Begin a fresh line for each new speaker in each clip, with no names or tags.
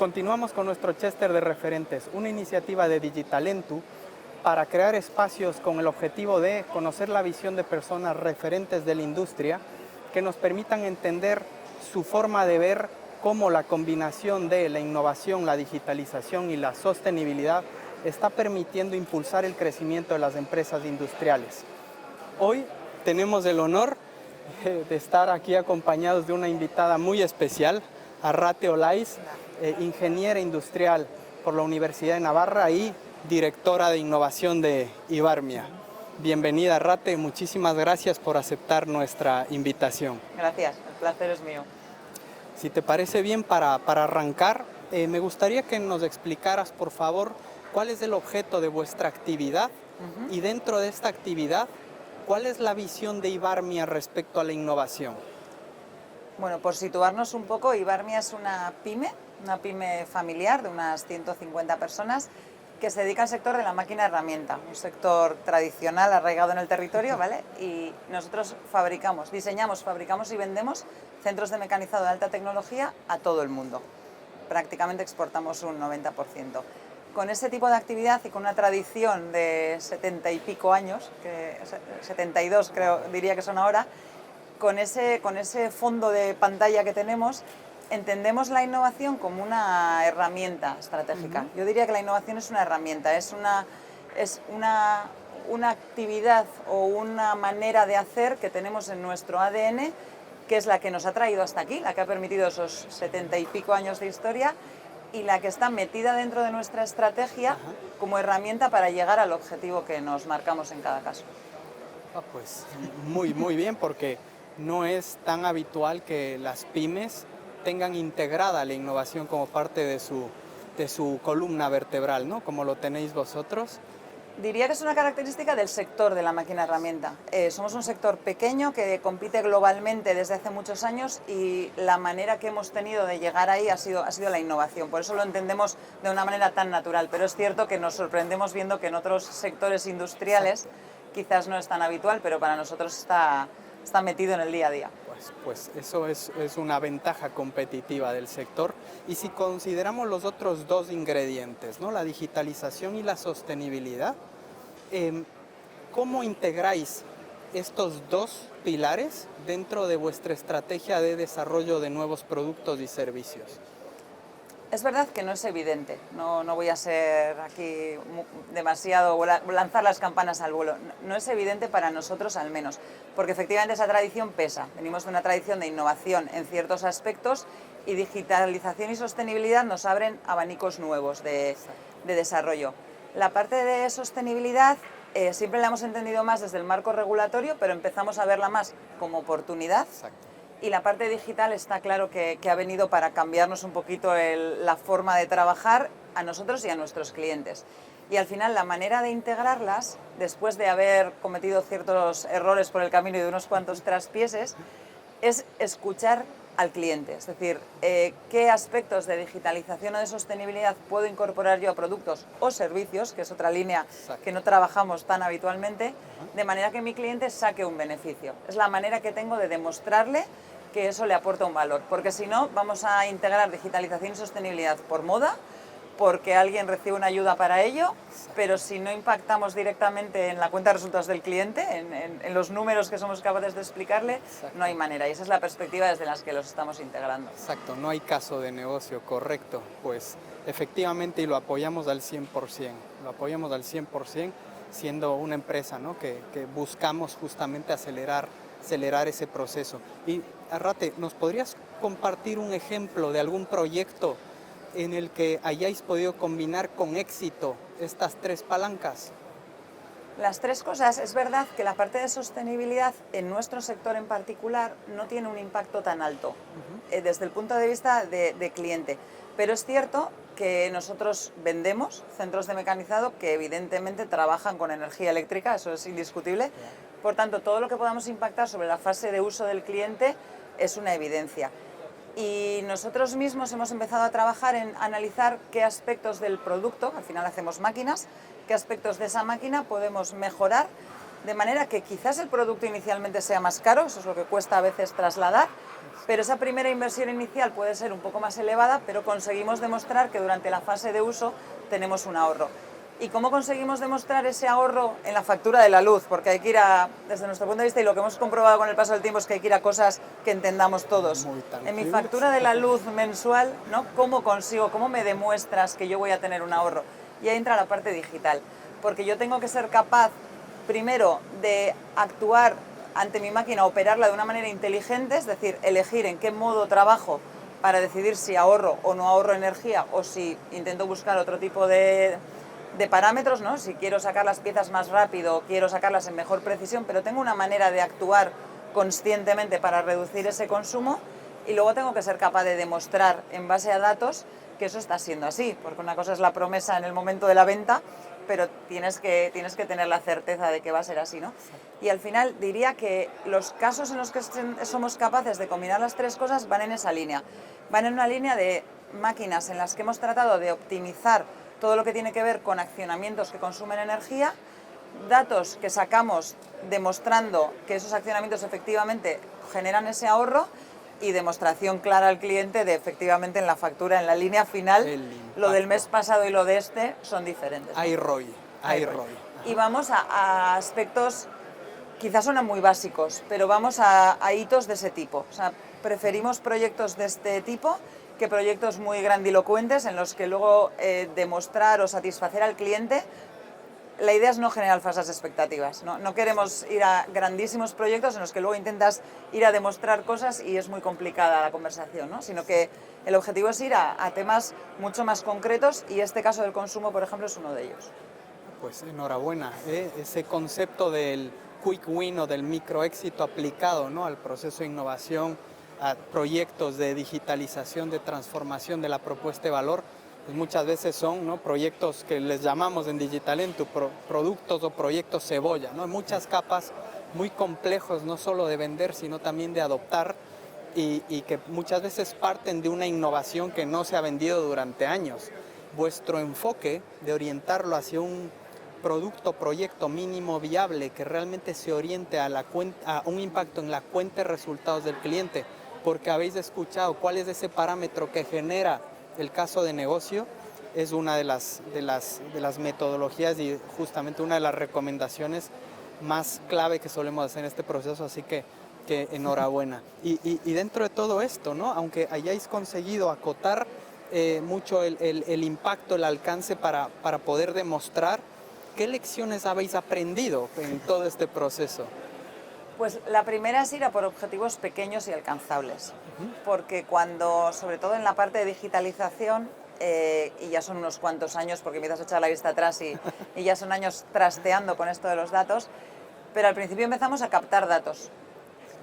continuamos con nuestro Chester de referentes, una iniciativa de Digitalentu para crear espacios con el objetivo de conocer la visión de personas referentes de la industria que nos permitan entender su forma de ver cómo la combinación de la innovación, la digitalización y la sostenibilidad está permitiendo impulsar el crecimiento de las empresas industriales. Hoy tenemos el honor de estar aquí acompañados de una invitada muy especial, Arrate Olaiz, ingeniera industrial por la Universidad de Navarra y directora de innovación de Ibarmia. Bienvenida, Arrate, muchísimas gracias por aceptar nuestra invitación.
Gracias, el placer es mío.
Si te parece bien, para arrancar, me gustaría que nos explicaras, por favor, cuál es el objeto de vuestra actividad y dentro de esta actividad, ¿cuál es la visión de Ibarmia respecto a la innovación?
Bueno, por situarnos un poco, Ibarmia es una pyme familiar de unas 150 personas que se dedica al sector de la máquina herramienta, un sector tradicional arraigado en el territorio, ¿vale? Y nosotros diseñamos, fabricamos y vendemos centros de mecanizado de alta tecnología a todo el mundo. Prácticamente exportamos un 90%. Con ese tipo de actividad y con una tradición de 70 y pico años, 72 creo, diría que son ahora, con ese fondo de pantalla que tenemos, entendemos la innovación como una herramienta estratégica. Yo diría que la innovación es una herramienta, es una actividad o una manera de hacer que tenemos en nuestro ADN, que es la que nos ha traído hasta aquí, la que ha permitido esos 70 y pico años de historia y la que está metida dentro de nuestra estrategia como herramienta para llegar al objetivo que nos marcamos en cada caso.
Pues muy bien, porque no es tan habitual que las pymes tengan integrada la innovación como parte de su columna vertebral, ¿no? Como lo tenéis vosotros.
Diría que es una característica del sector de la máquina herramienta. Somos un sector pequeño que compite globalmente desde hace muchos años y la manera que hemos tenido de llegar ahí ha sido la innovación. Por eso lo entendemos de una manera tan natural. Pero es cierto que nos sorprendemos viendo que en otros sectores industriales quizás no es tan habitual, pero para nosotros está metido en el día a día.
Pues eso es una ventaja competitiva del sector. Y si consideramos los otros dos ingredientes, ¿no? La digitalización y la sostenibilidad, ¿cómo integráis estos dos pilares dentro de vuestra estrategia de desarrollo de nuevos productos y servicios?
Es verdad que no es evidente, no voy a ser aquí demasiado, lanzar las campanas al vuelo, no es evidente para nosotros al menos, porque efectivamente esa tradición pesa, venimos de una tradición de innovación en ciertos aspectos y digitalización y sostenibilidad nos abren abanicos nuevos de desarrollo. La parte de sostenibilidad siempre la hemos entendido más desde el marco regulatorio, pero empezamos a verla más como oportunidad.
Exacto.
Y la parte digital está claro que ha venido para cambiarnos un poquito la forma de trabajar a nosotros y a nuestros clientes. Y al final la manera de integrarlas, después de haber cometido ciertos errores por el camino y de unos cuantos traspieses, es escuchar al cliente. Es decir, qué aspectos de digitalización o de sostenibilidad puedo incorporar yo a productos o servicios, que es otra línea que no trabajamos tan habitualmente, de manera que mi cliente saque un beneficio. Es la manera que tengo de demostrarle que eso le aporta un valor, porque si no vamos a integrar digitalización y sostenibilidad por moda, porque alguien recibe una ayuda para ello, pero si no impactamos directamente en la cuenta de resultados del cliente, en los números que somos capaces de explicarle, no hay manera. Y esa es la perspectiva desde la que los estamos integrando.
Exacto, no hay caso de negocio, correcto. Pues efectivamente, y lo apoyamos al 100%, siendo una empresa, ¿no? que buscamos justamente acelerar ese proceso. Y Arrate, ¿nos podrías compartir un ejemplo de algún proyecto en el que hayáis podido combinar con éxito estas tres palancas?
Las tres cosas, es verdad que la parte de sostenibilidad en nuestro sector en particular no tiene un impacto tan alto desde el punto de vista de cliente, pero es cierto que nosotros vendemos centros de mecanizado que evidentemente trabajan con energía eléctrica, eso es indiscutible, por tanto todo lo que podamos impactar sobre la fase de uso del cliente es una evidencia. Y nosotros mismos hemos empezado a trabajar en analizar qué aspectos del producto, al final hacemos máquinas, qué aspectos de esa máquina podemos mejorar de manera que quizás el producto inicialmente sea más caro, eso es lo que cuesta a veces trasladar, pero esa primera inversión inicial puede ser un poco más elevada, pero conseguimos demostrar que durante la fase de uso tenemos un ahorro. ¿Y cómo conseguimos demostrar ese ahorro en la factura de la luz? Porque hay que ir desde nuestro punto de vista, y lo que hemos comprobado con el paso del tiempo es que hay que ir a cosas que entendamos todos. En mi factura de la luz mensual, ¿no? ¿Cómo consigo, cómo me demuestras que yo voy a tener un ahorro? Y ahí entra la parte digital, porque yo tengo que ser capaz, primero, de actuar ante mi máquina, operarla de una manera inteligente, es decir, elegir en qué modo trabajo para decidir si ahorro o no ahorro energía, o si intento buscar otro tipo de parámetros, ¿no? Si quiero sacar las piezas más rápido, quiero sacarlas en mejor precisión, pero tengo una manera de actuar conscientemente para reducir ese consumo, y luego tengo que ser capaz de demostrar en base a datos que eso está siendo así, porque una cosa es la promesa en el momento de la venta, pero tienes que tener la certeza de que va a ser así, ¿no? Y al final diría que los casos en los que somos capaces de combinar las tres cosas van en esa línea. Van en una línea de máquinas en las que hemos tratado de optimizar todo lo que tiene que ver con accionamientos que consumen energía, datos que sacamos demostrando que esos accionamientos efectivamente generan ese ahorro, y demostración clara al cliente de efectivamente en la factura, en la línea final, lo del mes pasado y lo de este son diferentes, ¿no?
Hay ROI, hay ROI.
Y vamos a aspectos, quizás suenan muy básicos, pero vamos a hitos de ese tipo. O sea, preferimos proyectos de este tipo que proyectos muy grandilocuentes en los que luego demostrar o satisfacer al cliente. La idea es no generar falsas expectativas, ¿no? No queremos ir a grandísimos proyectos en los que luego intentas ir a demostrar cosas y es muy complicada la conversación, ¿no? Sino que el objetivo es ir a temas mucho más concretos, y este caso del consumo, por ejemplo, es uno de ellos.
Pues enhorabuena, ese concepto del quick win o del microéxito aplicado, ¿no? Al proceso de innovación, a proyectos de digitalización, de transformación de la propuesta de valor, pues muchas veces son, ¿no? Proyectos que les llamamos en Digitalentu productos o proyectos cebolla, ¿no? Muchas capas muy complejos, no solo de vender, sino también de adoptar, y que muchas veces parten de una innovación que no se ha vendido durante años. Vuestro enfoque de orientarlo hacia un producto, proyecto mínimo viable que realmente se oriente a un impacto en la cuenta de resultados del cliente, porque habéis escuchado cuál es ese parámetro que genera el caso de negocio, es una de las metodologías y justamente una de las recomendaciones más clave que solemos hacer en este proceso, así que enhorabuena. Y dentro de todo esto, ¿no? Aunque hayáis conseguido acotar mucho el impacto, el alcance para poder demostrar, ¿qué lecciones habéis aprendido en todo este proceso?
Pues la primera es ir a por objetivos pequeños y alcanzables, porque cuando, sobre todo en la parte de digitalización, y ya son unos cuantos años, porque empiezas a echar la vista atrás y ya son años trasteando con esto de los datos, pero al principio empezamos a captar datos,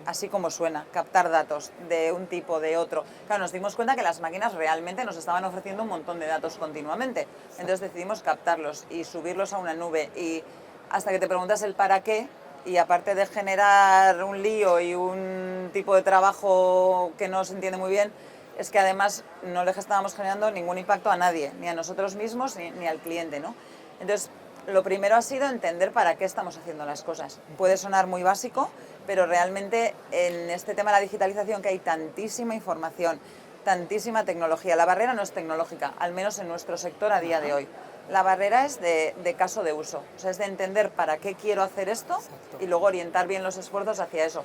así como suena, captar datos de un tipo, de otro. Claro, nos dimos cuenta que las máquinas realmente nos estaban ofreciendo un montón de datos continuamente, entonces decidimos captarlos y subirlos a una nube, y hasta que te preguntas el para qué, y aparte de generar un lío y un tipo de trabajo que no se entiende muy bien, es que además no le estábamos generando ningún impacto a nadie, ni a nosotros mismos ni al cliente, ¿no? Entonces, lo primero ha sido entender para qué estamos haciendo las cosas. Puede sonar muy básico, pero realmente en este tema de la digitalización, que hay tantísima información, tantísima tecnología, la barrera no es tecnológica, al menos en nuestro sector a día de hoy. La barrera es de caso de uso, o sea, es de entender para qué quiero hacer esto. Exacto. Y luego orientar bien los esfuerzos hacia eso.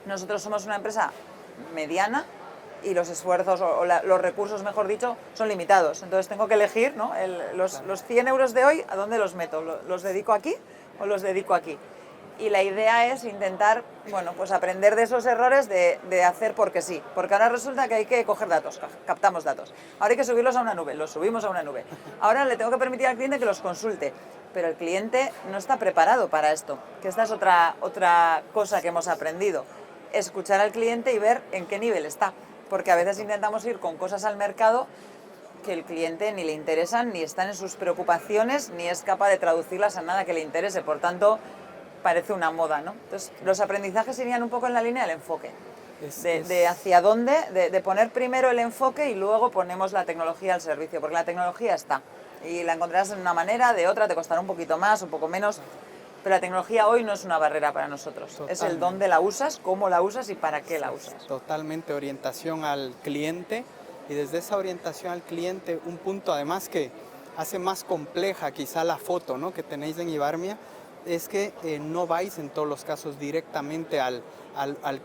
Nosotros somos una empresa mediana y los esfuerzos, los recursos, mejor dicho, son limitados. Entonces tengo que elegir, ¿no? Los 100 euros de hoy, ¿a dónde los meto? ¿Los dedico aquí o los dedico aquí? Y la idea es intentar, bueno, pues aprender de esos errores de hacer porque sí. Porque ahora resulta que hay que coger datos, captamos datos. Ahora hay que subirlos a una nube, los subimos a una nube. Ahora le tengo que permitir al cliente que los consulte. Pero el cliente no está preparado para esto, que esta es otra cosa que hemos aprendido. Escuchar al cliente y ver en qué nivel está. Porque a veces intentamos ir con cosas al mercado que el cliente ni le interesan, ni están en sus preocupaciones, ni es capaz de traducirlas a nada que le interese. Por tanto, parece una moda, ¿no? Entonces, los aprendizajes irían un poco en la línea del enfoque, de hacia dónde, de poner primero el enfoque y luego ponemos la tecnología al servicio, porque la tecnología está, y la encontrarás de una manera, de otra, te costará un poquito más, un poco menos, Pero la tecnología hoy no es una barrera para nosotros.
Totalmente.
Es el dónde la usas, cómo la usas y para qué la usas.
Totalmente orientación al cliente, y desde esa orientación al cliente, un punto además que hace más compleja quizá la foto, ¿no?, que tenéis en Ibarmia, es que no vais en todos los casos directamente al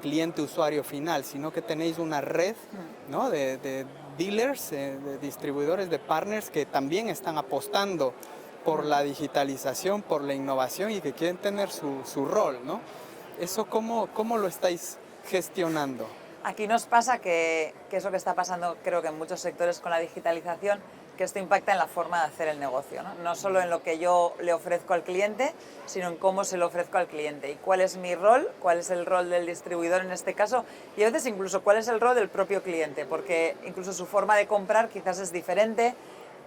cliente usuario final, sino que tenéis una red, ¿no?, de dealers, de distribuidores, de partners que también están apostando por la digitalización, por la innovación y que quieren tener su rol, ¿no? ¿Eso cómo lo estáis gestionando?
Aquí nos pasa que es lo que está pasando, creo que en muchos sectores con la digitalización, que esto impacta en la forma de hacer el negocio, ¿no? No solo en lo que yo le ofrezco al cliente, sino en cómo se lo ofrezco al cliente y cuál es mi rol, cuál es el rol del distribuidor en este caso, y a veces incluso cuál es el rol del propio cliente, porque incluso su forma de comprar quizás es diferente.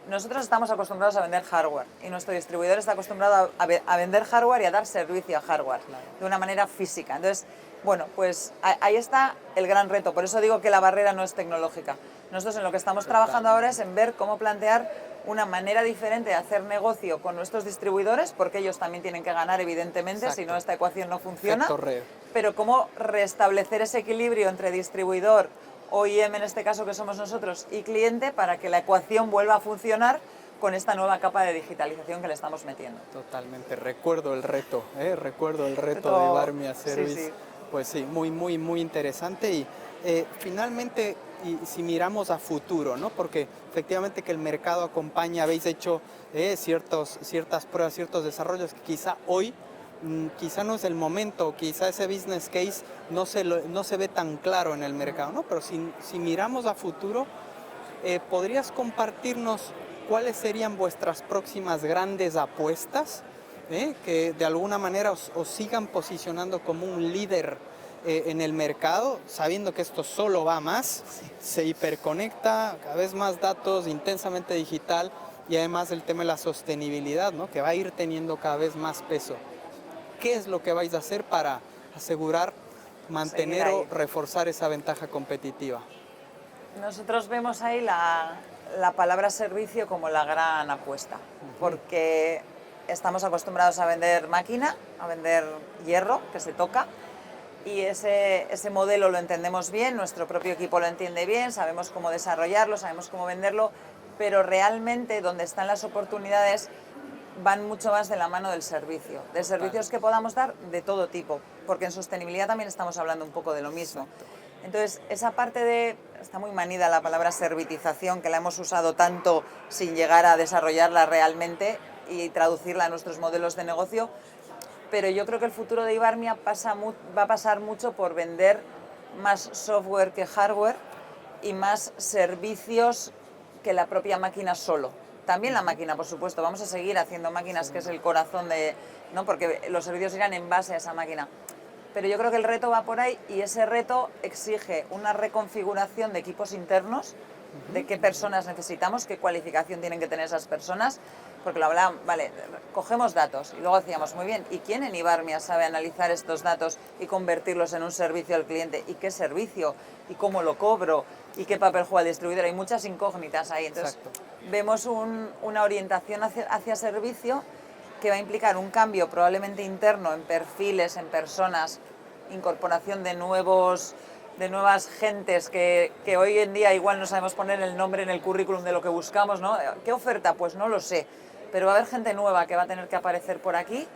Nosotros estamos acostumbrados a vender hardware y nuestro distribuidor está acostumbrado a vender hardware y a dar servicio a hardware de una manera física. Entonces, bueno, pues ahí está el gran reto. Por eso digo que la barrera no es tecnológica. Nosotros en lo que estamos trabajando ahora es en ver cómo plantear una manera diferente de hacer negocio con nuestros distribuidores, porque ellos también tienen que ganar, evidentemente.
Exacto.
Si no, esta ecuación no funciona.
Red.
Pero cómo restablecer ese equilibrio entre distribuidor, OEM en este caso que somos nosotros, y cliente, para que la ecuación vuelva a funcionar con esta nueva capa de digitalización que le estamos metiendo.
Totalmente, recuerdo el reto de Ibarmia Service.
Sí, sí.
Pues sí, muy interesante. Y finalmente, y si miramos a futuro, ¿no?, porque efectivamente que el mercado acompaña, habéis hecho ciertas pruebas, ciertos desarrollos que quizá hoy quizá no es el momento, quizá ese business case no se ve tan claro en el mercado, ¿no? Pero si miramos a futuro, ¿podrías compartirnos cuáles serían vuestras próximas grandes apuestas, que de alguna manera os sigan posicionando como un líder en el mercado, sabiendo que esto solo va más, se hiperconecta, cada vez más datos, intensamente digital, y además el tema de la sostenibilidad, ¿no?, que va a ir teniendo cada vez más peso? ¿Qué es lo que vais a hacer para asegurar, mantener o reforzar esa ventaja competitiva?
Nosotros vemos ahí la palabra servicio como la gran apuesta, porque estamos acostumbrados a vender máquina, a vender hierro que se toca, y ese modelo lo entendemos bien, nuestro propio equipo lo entiende bien, sabemos cómo desarrollarlo, sabemos cómo venderlo, pero realmente donde están las oportunidades van mucho más de la mano del servicio, de servicios que podamos dar de todo tipo, porque en sostenibilidad también estamos hablando un poco de lo mismo. Entonces, esa parte está muy manida la palabra servitización, que la hemos usado tanto sin llegar a desarrollarla realmente y traducirla a nuestros modelos de negocio, pero yo creo que el futuro de Ibarmia va a pasar mucho por vender más software que hardware y más servicios que la propia máquina solo. También la máquina, por supuesto, vamos a seguir haciendo máquinas, que es el corazón ¿no?, porque los servicios irán en base a esa máquina. Pero yo creo que el reto va por ahí, y ese reto exige una reconfiguración de equipos internos, de qué personas necesitamos, qué cualificación tienen que tener esas personas, porque lo hablábamos, vale, cogemos datos y luego decíamos, muy bien, ¿y quién en Ibarmia sabe analizar estos datos y convertirlos en un servicio al cliente? ¿Y qué servicio? ¿Y cómo lo cobro? ¿Y qué papel juega el distribuidor? Hay muchas incógnitas ahí. Entonces, vemos una orientación hacia servicio que va a implicar un cambio probablemente interno en perfiles, en personas, incorporación de nuevas gentes que hoy en día igual no sabemos poner el nombre en el currículum de lo que buscamos, ¿no? ¿Qué oferta? Pues no lo sé, pero va a haber gente nueva que va a tener que aparecer por aquí.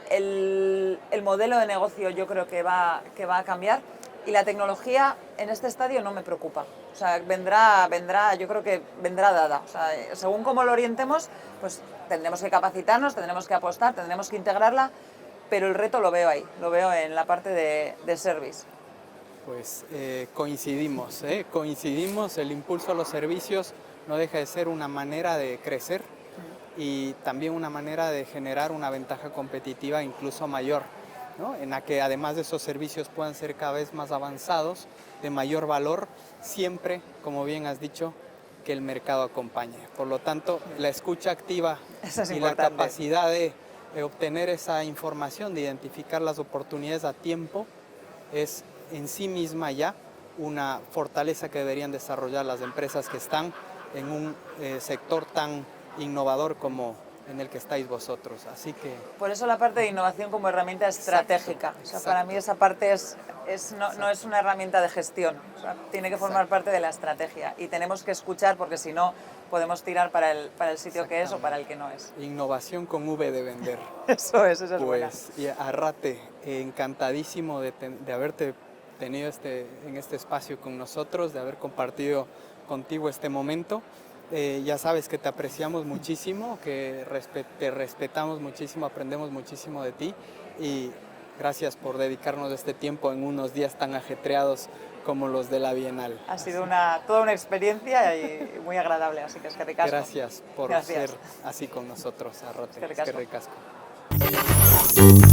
El modelo de negocio yo creo que va a cambiar, y la tecnología en este estadio no me preocupa. O sea, yo creo que vendrá dada. O sea, según cómo lo orientemos, pues tendremos que capacitarnos, tendremos que apostar, tendremos que integrarla, pero el reto lo veo ahí, lo veo en la parte de service.
Pues coincidimos, el impulso a los servicios no deja de ser una manera de crecer y también una manera de generar una ventaja competitiva incluso mayor, ¿no?, en la que además de esos servicios puedan ser cada vez más avanzados, de mayor valor, siempre, como bien has dicho, que el mercado acompañe. Por lo tanto, la escucha activa y la capacidad de obtener esa información, de identificar las oportunidades a tiempo, es en sí misma ya una fortaleza que deberían desarrollar las empresas que están en un sector tan innovador como en el que estáis vosotros. Así que
Por eso la parte de innovación como herramienta estratégica. O sea, para mí esa parte no es una herramienta de gestión, o sea, tiene que formar parte de la estrategia y tenemos que escuchar porque si no podemos tirar para el sitio que es o para el que no es.
innovación con V de vender.
Eso es buena.
Pues, y Arrate, encantadísimo de haberte tenido en este espacio con nosotros, de haber compartido contigo este momento. Ya sabes que te apreciamos muchísimo, que te respetamos muchísimo, aprendemos muchísimo de ti y gracias por dedicarnos este tiempo en unos días tan ajetreados como los de la Bienal.
Ha sido toda una experiencia y muy agradable, así que es que ricasco.
Gracias por ser así con nosotros, Arrate.
Es que ricasco.
Es que ricasco.